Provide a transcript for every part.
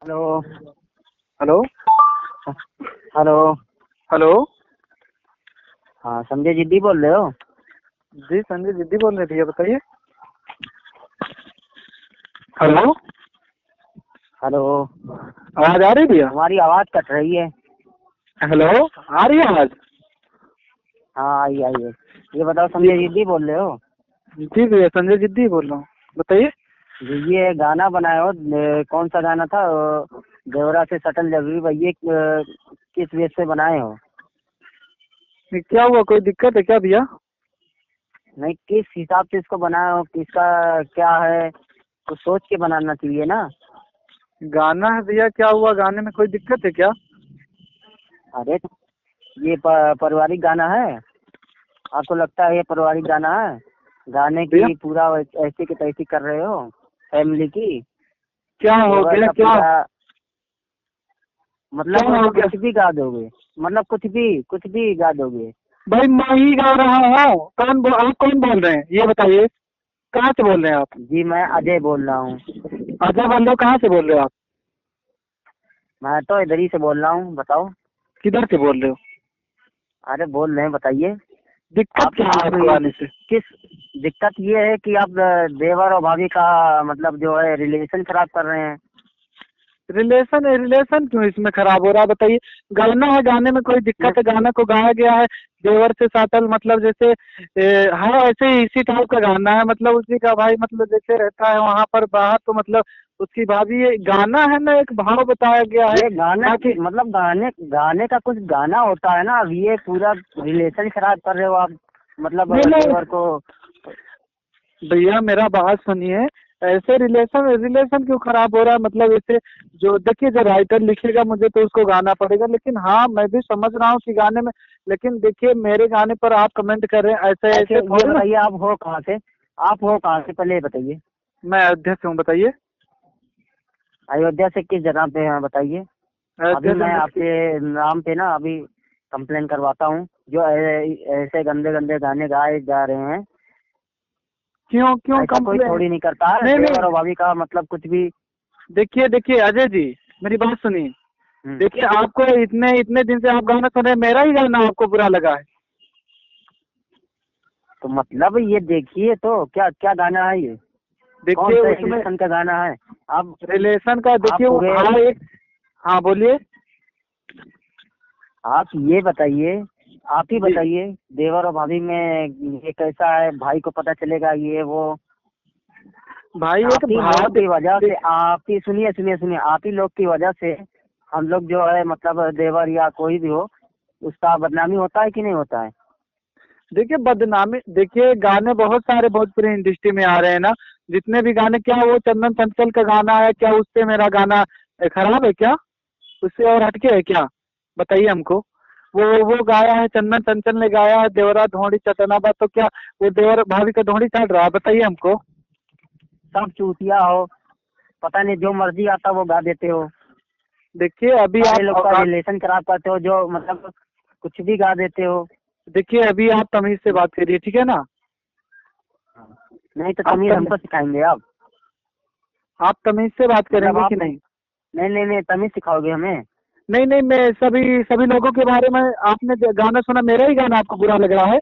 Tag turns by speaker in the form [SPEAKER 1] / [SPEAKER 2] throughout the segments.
[SPEAKER 1] Hello.
[SPEAKER 2] Hello.
[SPEAKER 1] Hello.
[SPEAKER 2] Hello.
[SPEAKER 1] हाँ, संजय जिद्दी बोल रहे हो?
[SPEAKER 2] जी संजय जिद्दी बोल रहे भैया, बताइए। हेलो।
[SPEAKER 1] हेलो।
[SPEAKER 2] आवाज आ रही भैया?
[SPEAKER 1] हमारी आवाज कट रही है।
[SPEAKER 2] हेलो, आ रही है आवाज?
[SPEAKER 1] हाँ, आई आई है। ये बताओ, संजय जिद्दी बोल रहे हो?
[SPEAKER 2] जी भैया, संजय जिद्दी बोल रहा हूँ, बताइए।
[SPEAKER 1] ये गाना बनाए हो, कौन सा गाना था? देवरा से सटल जरूरी भाई, ये किस बेस से बनाए हो?
[SPEAKER 2] क्या हुआ, कोई दिक्कत है क्या भैया?
[SPEAKER 1] नहीं, किस हिसाब से इसको बनाए हो, किसका क्या है, कुछ सोच के बनाना चाहिए ना।
[SPEAKER 2] गाना है भैया, क्या हुआ, गाने में कोई दिक्कत है क्या?
[SPEAKER 1] अरे, ये पारिवारिक गाना है। आपको लगता है ये पारिवारिक गाना है? गाने
[SPEAKER 2] भैया
[SPEAKER 1] की पूरा ऐसी की तैसी कर रहे हो फैमिली की।
[SPEAKER 2] क्या हो
[SPEAKER 1] देवर
[SPEAKER 2] गया,
[SPEAKER 1] का
[SPEAKER 2] क्या
[SPEAKER 1] पूरा
[SPEAKER 2] क्या हो
[SPEAKER 1] मतलब
[SPEAKER 2] गया?
[SPEAKER 1] कुछ भी गा दोगे, मतलब कुछ भी गा दोगे।
[SPEAKER 2] भाई मैं ही गा रहा हूँ, आप कौन बोल रहे हैं ये बताइए, कहाँ से बोल रहे हैं आप?
[SPEAKER 1] जी, मैं अजय बोल रहा हूँ।
[SPEAKER 2] अजय बंदो, कहाँ से बोल रहे हो आप?
[SPEAKER 1] मैं तो इधर ही से बोल रहा हूँ, बताओ।
[SPEAKER 2] किधर से बोल रहे हो?
[SPEAKER 1] अरे बोल रहे हैं, बताइए।
[SPEAKER 2] दिक्कत
[SPEAKER 1] आप
[SPEAKER 2] क्या है
[SPEAKER 1] आप
[SPEAKER 2] आपको आने से?
[SPEAKER 1] किस दिक्कत ये है कि आप देवर और भाभी का मतलब जो है रिलेशन खराब कर रहे हैं।
[SPEAKER 2] रिलेशन क्यों इसमें खराब हो रहा है, बताइए। गाना है, गाने में कोई दिक्कत है? गाना को गाया गया है देवर से साटल, मतलब जैसे है ऐसे ही, इसी टाइप का गाना है, मतलब उसी का भाई, मतलब जैसे रहता है वहाँ पर बाहर, तो मतलब उसकी भाभी, ये गाना है ना, एक भाव बताया गया है।
[SPEAKER 1] ये गाना
[SPEAKER 2] बाकी
[SPEAKER 1] मतलब गाने गाने का कुछ गाना होता है ना। अब ये पूरा रिलेशन खराब कर रहे हो आप, मतलब
[SPEAKER 2] नहीं नहीं
[SPEAKER 1] देवर को।
[SPEAKER 2] भैया, मेरा बात सुनिए। ऐसे रिलेशन रिलेशन क्यों खराब हो रहा है, मतलब ऐसे जो देखिए, जो राइटर लिखेगा मुझे तो उसको गाना पड़ेगा, लेकिन हाँ मैं भी समझ रहा हूँ कि गाने में, लेकिन देखिए मेरे गाने पर आप कमेंट कर रहे हैं, ऐसे
[SPEAKER 1] ऐसे
[SPEAKER 2] ऐसे
[SPEAKER 1] ये
[SPEAKER 2] थोड़ी ना।
[SPEAKER 1] बताइए, आप हो कहाँ से? आप हो कहाँ से, पहले ये बताइए।
[SPEAKER 2] मैं अयोध्या से हूँ, बताइए।
[SPEAKER 1] अयोध्या से किस जगह पे हैं, बताइए। अभी
[SPEAKER 2] अयोध्या से
[SPEAKER 1] मैं
[SPEAKER 2] मुझे
[SPEAKER 1] आपके नाम पे ना अभी कंप्लेन करवाता हूँ। जो ऐसे गंदे गंदे गाने गाए जा रहे हैं।
[SPEAKER 2] क्यों क्यों
[SPEAKER 1] ऐसा कोई
[SPEAKER 2] कंप्लेन?
[SPEAKER 1] थोड़ी नहीं करता है,
[SPEAKER 2] नहीं
[SPEAKER 1] देवर
[SPEAKER 2] नहीं,
[SPEAKER 1] और भाभी का मतलब कुछ भी।
[SPEAKER 2] देखिए देखिए अजय जी, मेरी बात सुनिए।
[SPEAKER 1] हम्म,
[SPEAKER 2] देखिए, आपको इतने इतने दिन से आप गाना सुन रहे हैं, मेरा ही गाना आपको बुरा लगा है?
[SPEAKER 1] तो मतलब ये देखिए, तो क्या क्या गाना है ये? कौन
[SPEAKER 2] देखिए
[SPEAKER 1] सा
[SPEAKER 2] उसमें
[SPEAKER 1] रिलेशन का गाना है? आप
[SPEAKER 2] रिलेशन का,
[SPEAKER 1] आप
[SPEAKER 2] देखिए वो
[SPEAKER 1] पूरे
[SPEAKER 2] हाँ एक, हाँ बोलिए।
[SPEAKER 1] आप ये बताइए, आप ही
[SPEAKER 2] जी
[SPEAKER 1] बताइए। देवर और भाभी में ये कैसा है? भाई को पता चलेगा ये वो।
[SPEAKER 2] भाई, एक
[SPEAKER 1] आप ही लोग
[SPEAKER 2] भाव
[SPEAKER 1] की वजह से,
[SPEAKER 2] देख।
[SPEAKER 1] आप ही सुनिए सुनिए सुनिए, आप ही लोग की वजह से हम लोग जो है मतलब देवर या कोई भी हो, उसका बदनामी होता है कि नहीं होता है?
[SPEAKER 2] देखिए बदनामी, देखिए गाने बहुत सारे भोजपुरी इंडस्ट्री में आ रहे हैं ना, जितने भी गाने, क्या वो चंदन चंचल का गाना है क्या, उससे मेरा गाना खराब है क्या? उससे और हटके है क्या? बताइए हमको। वो गाया है, चंदन चंचल ने गाया है, देवरा धोड़ी चटनाबा, तो क्या वो देवर भाभी का धोड़ी चाट रहा है, बताइए हमको।
[SPEAKER 1] सब चूतिया हो, पता नहीं जो मर्जी आता वो गा देते हो।
[SPEAKER 2] देखिए अभी
[SPEAKER 1] सारे लोग का
[SPEAKER 2] आप
[SPEAKER 1] रिलेशन खराब करते हो, जो मतलब कुछ भी गा देते हो।
[SPEAKER 2] देखिए अभी आप तमीज से बात करिए, ठीक है ना?
[SPEAKER 1] नहीं तो
[SPEAKER 2] आप
[SPEAKER 1] तमीज
[SPEAKER 2] तम,
[SPEAKER 1] हमको सिखाएंगे आप?
[SPEAKER 2] आप तमीज से बात
[SPEAKER 1] मतलब
[SPEAKER 2] करेंगे
[SPEAKER 1] आप
[SPEAKER 2] कि नहीं?
[SPEAKER 1] नहीं नहीं नहीं, तमीज सिखाओगे हमें?
[SPEAKER 2] नहीं नहीं, मैं सभी सभी लोगों के बारे में, आपने जो गाना सुना, मेरा ही गाना आपको बुरा लग रहा है?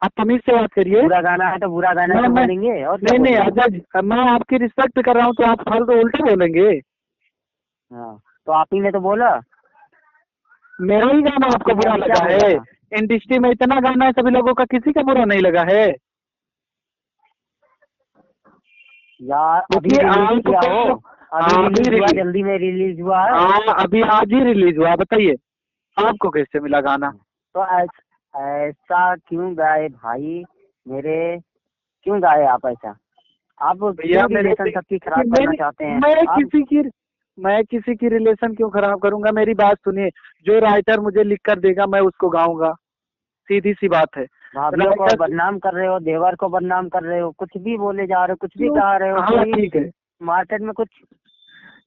[SPEAKER 2] आप तमीज से बात करिए।
[SPEAKER 1] बुरा गाना है तो बुरा गाना
[SPEAKER 2] मैं
[SPEAKER 1] तो
[SPEAKER 2] मैं
[SPEAKER 1] बोलेंगे, और क्या
[SPEAKER 2] नहीं नहीं
[SPEAKER 1] बोलेंगे।
[SPEAKER 2] आजाद, मैं आपकी रिस्पेक्ट कर रहा हूँ, तो आप फालतू उल्टा बोलेंगे?
[SPEAKER 1] हाँ, तो आप ही ने तो बोला।
[SPEAKER 2] मेरा ही गाना
[SPEAKER 1] आप ही
[SPEAKER 2] आपको
[SPEAKER 1] ने
[SPEAKER 2] बुरा
[SPEAKER 1] अभी क्या
[SPEAKER 2] लगा
[SPEAKER 1] बोला
[SPEAKER 2] है?
[SPEAKER 1] था?
[SPEAKER 2] इंडस्ट्री में इतना गाना है, सभी लोगों का, किसी का बुरा नहीं लगा है?
[SPEAKER 1] यार अभी
[SPEAKER 2] देखिए
[SPEAKER 1] रिलीज किया हो?
[SPEAKER 2] आपको,
[SPEAKER 1] अभी
[SPEAKER 2] अभी
[SPEAKER 1] रिलीज हुआ,
[SPEAKER 2] रिलीज,
[SPEAKER 1] जल्दी में रिलीज हुआ है।
[SPEAKER 2] हाँ अभी आज ही रिलीज हुआ, बताइए आपको कैसे मिला गाना?
[SPEAKER 1] तो ऐसा क्यों गाए भाई मेरे? क्यों गाए आप ऐसा? आप
[SPEAKER 2] भैया
[SPEAKER 1] क्यों
[SPEAKER 2] मेरे,
[SPEAKER 1] रिलेशन सबकी
[SPEAKER 2] देखिए
[SPEAKER 1] खराब करना चाहते हैं
[SPEAKER 2] मैं
[SPEAKER 1] आप?
[SPEAKER 2] किसी की, मैं किसी की रिलेशन क्यों खराब करूंगा? मेरी बात सुनिए। जो राइटर मुझे लिख कर देगा, मैं उसको गाऊंगा, सीधी सी बात है।
[SPEAKER 1] भाभीियों को
[SPEAKER 2] राइटर
[SPEAKER 1] बदनाम कर रहे हो, देवर को बदनाम कर रहे हो, कुछ भी बोले जा रहे हो, कुछ भी
[SPEAKER 2] क्यों?
[SPEAKER 1] कहा रहे हो,
[SPEAKER 2] हाँ
[SPEAKER 1] कोई
[SPEAKER 2] ठीक है।
[SPEAKER 1] मार्केट में कुछ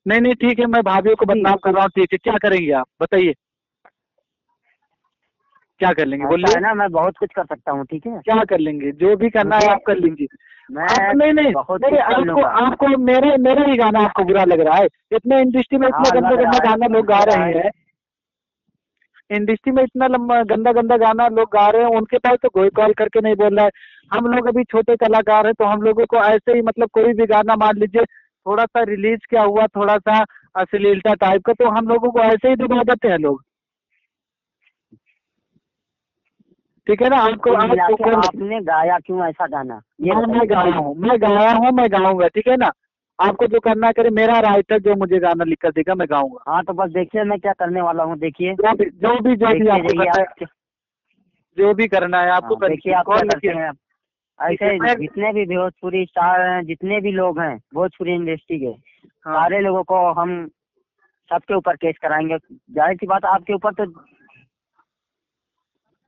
[SPEAKER 2] नहीं नहीं ठीक है, मैं भाभीियों को
[SPEAKER 1] भी।
[SPEAKER 2] बदनाम कर रहा हूँ, ठीक है, क्या करेंगे आप बताइए? क्या कर लेंगे
[SPEAKER 1] ऐसा
[SPEAKER 2] बोलिए?
[SPEAKER 1] है ना, मैं बहुत कुछ कर सकता हूँ, ठीक है।
[SPEAKER 2] क्या कर लेंगे? जो भी करना है
[SPEAKER 1] मुझे
[SPEAKER 2] आप कर लीजिए।
[SPEAKER 1] मैं
[SPEAKER 2] आप नहीं नहीं
[SPEAKER 1] बहुत
[SPEAKER 2] नहीं,
[SPEAKER 1] कुछ कर
[SPEAKER 2] आपको
[SPEAKER 1] लूंगा।
[SPEAKER 2] आपको मेरे मेरा ही गाना आपको बुरा लग रहा है? इतने इंडस्ट्री में इतना
[SPEAKER 1] हाँ
[SPEAKER 2] गंदा
[SPEAKER 1] लग
[SPEAKER 2] गंदा
[SPEAKER 1] रहा है,
[SPEAKER 2] गाना लोग गा
[SPEAKER 1] लग रहा
[SPEAKER 2] रहे
[SPEAKER 1] है।
[SPEAKER 2] हैं, इंडस्ट्री में इतना लंबा गंदा गंदा गाना लोग गा रहे हैं, उनके पास तो कोई कॉल करके नहीं बोल रहा है। हम लोग अभी छोटे कलाकार हैं, तो हम लोगों को ऐसे ही मतलब कोई भी गाना मान लीजिए, थोड़ा सा रिलीज क्या हुआ, थोड़ा सा अश्लीलता टाइप का, तो हम लोगों को ऐसे ही दबा देते हैं लोग। ठीक है ना? आपको
[SPEAKER 1] कुल मिला
[SPEAKER 2] आपको
[SPEAKER 1] के
[SPEAKER 2] कौन?
[SPEAKER 1] आपने गाया क्यों ऐसा गाना, ये
[SPEAKER 2] मैं
[SPEAKER 1] बताइए।
[SPEAKER 2] गाया हूँ, मैं गाया हूँ, मैं गाऊंगा, ठीक है ना? आपको जो करना करे, मेरा राइटर जो मुझे गाना लिख कर देगा मैं गाऊंगा।
[SPEAKER 1] हाँ तो बस देखिए मैं क्या करने वाला हूँ, देखिए
[SPEAKER 2] जो भी
[SPEAKER 1] देखते
[SPEAKER 2] आपको
[SPEAKER 1] जाइए
[SPEAKER 2] करना
[SPEAKER 1] आप।
[SPEAKER 2] है, जो भी करना है आपको
[SPEAKER 1] हाँ
[SPEAKER 2] कर
[SPEAKER 1] देखिए
[SPEAKER 2] लीजिए,
[SPEAKER 1] आप क्या
[SPEAKER 2] कॉल
[SPEAKER 1] करते
[SPEAKER 2] लिखिए।
[SPEAKER 1] हैं।
[SPEAKER 2] ठीक है
[SPEAKER 1] ऐसे
[SPEAKER 2] मैं।
[SPEAKER 1] जितने भी भोजपुरी स्टार हैं, जितने भी लोग हैं भोजपुरी इंडस्ट्री के,
[SPEAKER 2] हाँ
[SPEAKER 1] सारे लोगों को हम सबके ऊपर केस कराएंगे। जाहिर सी बात, आपके ऊपर तो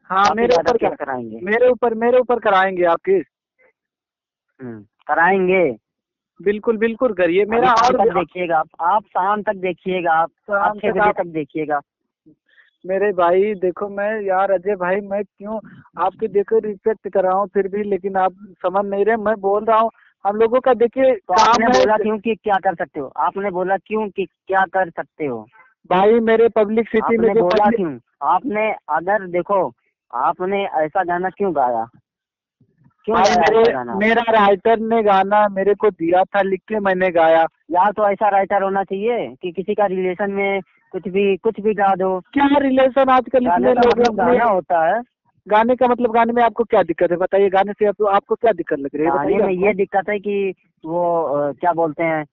[SPEAKER 2] हाँ,
[SPEAKER 1] काफी ज्यादा केस कराएंगे।
[SPEAKER 2] मेरे ऊपर कराएंगे आप केस?
[SPEAKER 1] कराएंगे।
[SPEAKER 2] बिल्कुल बिल्कुल करिए
[SPEAKER 1] अभी
[SPEAKER 2] मेरा।
[SPEAKER 1] शाम
[SPEAKER 2] और
[SPEAKER 1] तक देखिएगा आप शाम तक देखिएगा आप
[SPEAKER 2] शाम
[SPEAKER 1] 6
[SPEAKER 2] तक
[SPEAKER 1] बजे
[SPEAKER 2] आप,
[SPEAKER 1] तक देखिएगा।
[SPEAKER 2] मेरे भाई देखो, मैं यार अजय भाई, मैं क्यों आपके देखो रिस्पेक्ट कर रहा हूँ फिर भी, लेकिन आप समझ नहीं रहे। मैं बोल रहा हूँ हम लोगों का देखिए
[SPEAKER 1] तो
[SPEAKER 2] काम
[SPEAKER 1] आपने
[SPEAKER 2] है।
[SPEAKER 1] बोला क्यों कि क्या कर सकते हो, आपने बोला क्यों कि क्या कर सकते हो,
[SPEAKER 2] भाई मेरे पब्लिक सिटी में
[SPEAKER 1] आपने
[SPEAKER 2] जो
[SPEAKER 1] बोला
[SPEAKER 2] पब्लिक,
[SPEAKER 1] क्यों। आपने अगर देखो, आपने ऐसा गाना क्यों गाया, क्यों
[SPEAKER 2] भाई
[SPEAKER 1] गाया ऐसा गाना।
[SPEAKER 2] मेरा राइटर ने गाना मेरे को दिया था, लिख के मैंने गाया।
[SPEAKER 1] या तो ऐसा राइटर होना चाहिए कि किसी का रिलेशन में कुछ भी गा दो।
[SPEAKER 2] क्या रिलेशन आजकल
[SPEAKER 1] गाने
[SPEAKER 2] इतने
[SPEAKER 1] का
[SPEAKER 2] लोग
[SPEAKER 1] मतलब
[SPEAKER 2] अपने,
[SPEAKER 1] गाना होता है।
[SPEAKER 2] गाने का मतलब, गाने में आपको क्या दिक्कत है बताइए? गाने से आपको क्या दिक्कत लग रही है
[SPEAKER 1] गाने
[SPEAKER 2] बताइए
[SPEAKER 1] में
[SPEAKER 2] आपको?
[SPEAKER 1] ये दिक्कत है कि वो क्या बोलते हैं,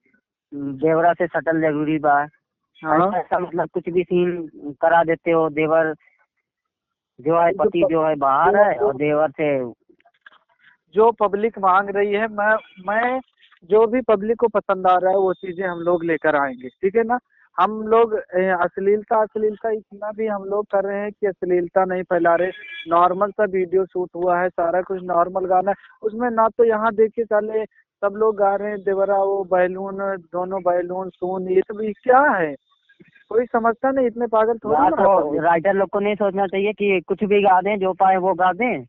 [SPEAKER 1] देवरा से सटल जरूरी बा,
[SPEAKER 2] हाँ।
[SPEAKER 1] ऐसा ऐसा मतलब कुछ भी सीन करा देते हो। देवर जो है,
[SPEAKER 2] जो
[SPEAKER 1] पति जो है बाहर है और देवर से।
[SPEAKER 2] जो पब्लिक मांग रही है, मैं जो भी पब्लिक को पसंद आ रहा है वो चीजें हम लोग लेकर आएंगे, ठीक है ना? हम लोग अश्लीलता अश्लीलता इतना भी हम लोग कर रहे हैं कि अश्लीलता नहीं फैला रहे। नॉर्मल सा वीडियो शूट हुआ है, सारा कुछ नॉर्मल गाना है उसमें ना। तो यहाँ देखिए साले सब लोग गा रहे हैं देवरा, वो बैलून, दोनों बैलून सून, ये सब ये क्या है? कोई समझता नहीं, इतने पागल थोड़ी
[SPEAKER 1] या
[SPEAKER 2] ना है
[SPEAKER 1] तो
[SPEAKER 2] पब्लिक।
[SPEAKER 1] राइटर लोग को नहीं सोचना चाहिए कि कुछ भी गा दें, जो पाए वो गा दें।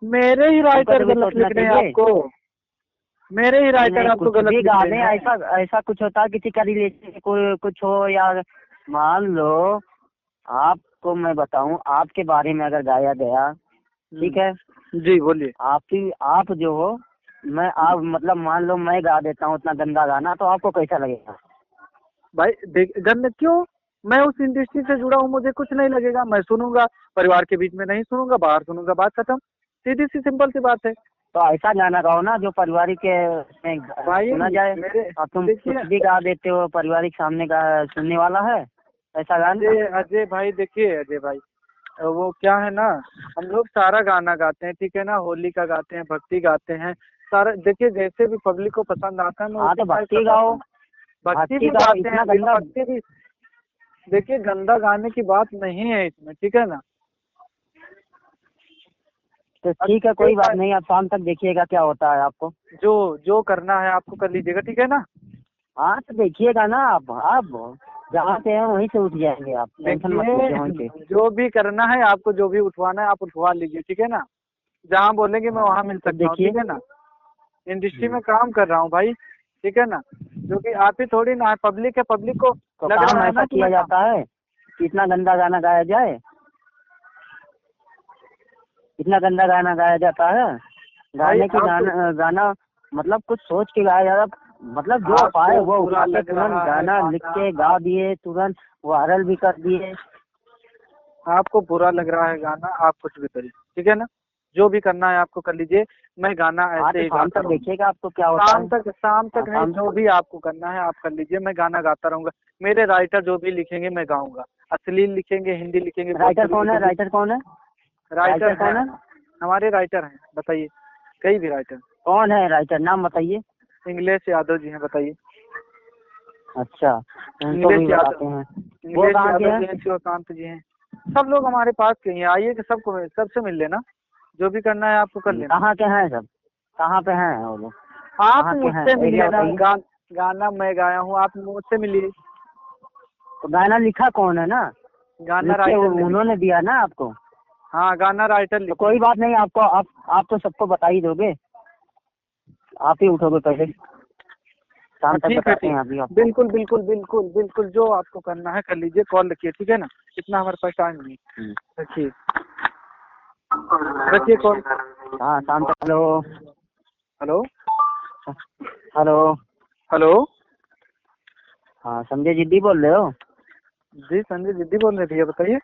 [SPEAKER 2] मेरे ही
[SPEAKER 1] उनको
[SPEAKER 2] राइटर
[SPEAKER 1] तो भी
[SPEAKER 2] गलत
[SPEAKER 1] सोचना
[SPEAKER 2] लिख रहे हैं
[SPEAKER 1] चाहिए।
[SPEAKER 2] आपको, मेरे ही
[SPEAKER 1] नहीं
[SPEAKER 2] राइटर
[SPEAKER 1] नहीं,
[SPEAKER 2] आपको
[SPEAKER 1] कुछ
[SPEAKER 2] गलत
[SPEAKER 1] भी
[SPEAKER 2] लिख
[SPEAKER 1] गा
[SPEAKER 2] रहे
[SPEAKER 1] दें।
[SPEAKER 2] हैं।
[SPEAKER 1] ऐसा ऐसा कुछ होता है किसी का रिलेशन कोई कुछ हो, या मान लो आपको मैं बताऊं, आपके बारे में अगर गाया गया, ठीक है,
[SPEAKER 2] जी बोलिए।
[SPEAKER 1] आप जो हो, मैं आप मतलब मान लो मैं गा देता हूँ उतना गंदा गाना, तो आपको कैसा लगेगा।
[SPEAKER 2] भाई देख गंद क्यों? मैं उस इंडस्ट्री से जुड़ा हूँ, मुझे कुछ नहीं लगेगा। मैं सुनूंगा, परिवार के बीच में नहीं सुनूंगा, बाहर सुनूंगा, बात खत्म। सीधी सी सिंपल सी बात है।
[SPEAKER 1] तो ऐसा गाना गाओ ना जो पारिवारिक में
[SPEAKER 2] भाई
[SPEAKER 1] सुना जाए।
[SPEAKER 2] मेरे
[SPEAKER 1] और तुम
[SPEAKER 2] देखिए,
[SPEAKER 1] कुछ भी गा देते हो, पारिवारिक सामने का सुनने वाला है ऐसा गाना।
[SPEAKER 2] अजय भाई देखिए, अजय भाई वो क्या है ना, हम लोग सारा गाना गाते हैं, ठीक है ना? होली का गाते हैं, भक्ति गाते हैं, सारा देखिए जैसे भी पब्लिक को पसंद आता है मैं
[SPEAKER 1] हाँ
[SPEAKER 2] उसी
[SPEAKER 1] तो
[SPEAKER 2] टाइप का
[SPEAKER 1] भक्ति
[SPEAKER 2] गाता
[SPEAKER 1] गाओ,
[SPEAKER 2] हूँ। भक्ति भी
[SPEAKER 1] भक्ति गाओ,
[SPEAKER 2] गाते हैं,
[SPEAKER 1] इतना गंदा।
[SPEAKER 2] भक्ति भी देखिए, गंदा गाने की बात नहीं है इसमें, ठीक है ना?
[SPEAKER 1] तो
[SPEAKER 2] अब
[SPEAKER 1] ठीक है, कोई बात नहीं, आप शाम तक देखिएगा क्या होता है आपको।
[SPEAKER 2] जो जो करना है आपको कर लीजिएगा, ठीक है ना?
[SPEAKER 1] हाँ तो देखिएगा ना आप जहाँ पे हैं वहीं से उठ जाएंगे, आप टेंशन मत लीजिए वहीं पे।
[SPEAKER 2] देखिए जो भी करना है आपको, जो भी उठवाना है आप उठवा लीजिए, ठीक है ना? जहाँ बोलेंगे मैं
[SPEAKER 1] हाँ
[SPEAKER 2] वहाँ मिल
[SPEAKER 1] तो
[SPEAKER 2] सकता हूँ,
[SPEAKER 1] देखिए।
[SPEAKER 2] ठीक है ना? इंडस्ट्री में काम कर रहा हूँ भाई, ठीक है ना? जो कि आप ही थोड़ी ना है, पब्लिक है, पब्लिक को
[SPEAKER 1] तो
[SPEAKER 2] लग
[SPEAKER 1] काम
[SPEAKER 2] रहा है
[SPEAKER 1] ऐसा
[SPEAKER 2] ना कि
[SPEAKER 1] किया
[SPEAKER 2] मैं काम।
[SPEAKER 1] जाता है कि इतना गंदा गाना गाया जाए, इतना गंदा गाना गाया जाता है।
[SPEAKER 2] भाई
[SPEAKER 1] गाने की
[SPEAKER 2] आप
[SPEAKER 1] गाना मतलब कुछ सोच के गाया जाता, मतलब जो पाए
[SPEAKER 2] आपको
[SPEAKER 1] वो
[SPEAKER 2] बुरा
[SPEAKER 1] उठा के
[SPEAKER 2] लग
[SPEAKER 1] तुरंत
[SPEAKER 2] रहा है
[SPEAKER 1] गाना लिख के गा दिए, तुरंत वायरल भी कर दिए।
[SPEAKER 2] आपको बुरा लग रहा है गाना, आप कुछ भी करिए, ठीक है ना? जो भी करना है आपको कर लीजिए, मैं गाना
[SPEAKER 1] हाँ
[SPEAKER 2] ऐसे
[SPEAKER 1] तो
[SPEAKER 2] ही
[SPEAKER 1] शाम
[SPEAKER 2] गाता
[SPEAKER 1] तक
[SPEAKER 2] रहूँगा।
[SPEAKER 1] देखिएगा आपको क्या होता है।
[SPEAKER 2] शाम
[SPEAKER 1] हाँ
[SPEAKER 2] तक नहीं,
[SPEAKER 1] शाम
[SPEAKER 2] जो भी आपको करना है आप कर लीजिए, मैं गाना गाता रहूंगा। मेरे राइटर जो भी लिखेंगे मैं गाऊंगा, अश्लील लिखेंगे, हिंदी लिखेंगे,
[SPEAKER 1] राइटर
[SPEAKER 2] भोजपुरी
[SPEAKER 1] कौन है,
[SPEAKER 2] लिखेंगे।
[SPEAKER 1] राइटर कौन है,
[SPEAKER 2] राइटर
[SPEAKER 1] राइटर कौन
[SPEAKER 2] हैं,
[SPEAKER 1] है,
[SPEAKER 2] हमारे राइटर हैं, बताइए। कई भी राइटर।
[SPEAKER 1] कौन है राइटर, नाम बताइए।
[SPEAKER 2] इंग्लिश यादव जी हैं, बताइए।
[SPEAKER 1] अच्छा, उनको
[SPEAKER 2] इंग्लिश
[SPEAKER 1] भी बताते
[SPEAKER 2] यादव,
[SPEAKER 1] हैं। वो
[SPEAKER 2] इंग्लिश
[SPEAKER 1] कहाँ के
[SPEAKER 2] यादव
[SPEAKER 1] हैं।
[SPEAKER 2] जी हैं, शिवकांत जी हैं। सब लोग हमारे पास के हैं, आइए कि सबको सबसे मिल लेना। जो भी करना है आपको कर लेना।
[SPEAKER 1] कहाँ के हैं सब, कहाँ पे हैं वो लोग,
[SPEAKER 2] आप
[SPEAKER 1] कहाँ के हैं,
[SPEAKER 2] मुझसे
[SPEAKER 1] एरिया
[SPEAKER 2] मिलिए ना,
[SPEAKER 1] बताइए।
[SPEAKER 2] गाना मैं गाया हूँ, आप मुझसे मिलिए।
[SPEAKER 1] तो गाना लिखा कौन है ना,
[SPEAKER 2] गाना
[SPEAKER 1] लिख के
[SPEAKER 2] राइटर ने लिखा।
[SPEAKER 1] उन्होंने दिया ना आपको।
[SPEAKER 2] हाँ गाना राइटर
[SPEAKER 1] तो
[SPEAKER 2] लिख।
[SPEAKER 1] कोई बात नहीं, आपको आप तो सबको बता ही दोगे, आप ही उठोगे पहले, शाम तक
[SPEAKER 2] ठीक है
[SPEAKER 1] बताते
[SPEAKER 2] ठीक,
[SPEAKER 1] हैं अभी आपको।
[SPEAKER 2] बिल्कुल बिल्कुल बिल्कुल बिल्कुल, जो आपको करना है कर लीजिए, कॉल रखिए ठीक है ना, इतना हमारे पास टाइम नहीं। रखिए रखिए कॉल।
[SPEAKER 1] हाँ शाम तक। Hello
[SPEAKER 2] hello
[SPEAKER 1] hello.
[SPEAKER 2] हेलो।
[SPEAKER 1] हाँ संजय जिद्दी बोल रहे हो?
[SPEAKER 2] जी संजय जिद्दी बोल रहे भैया, बताइए।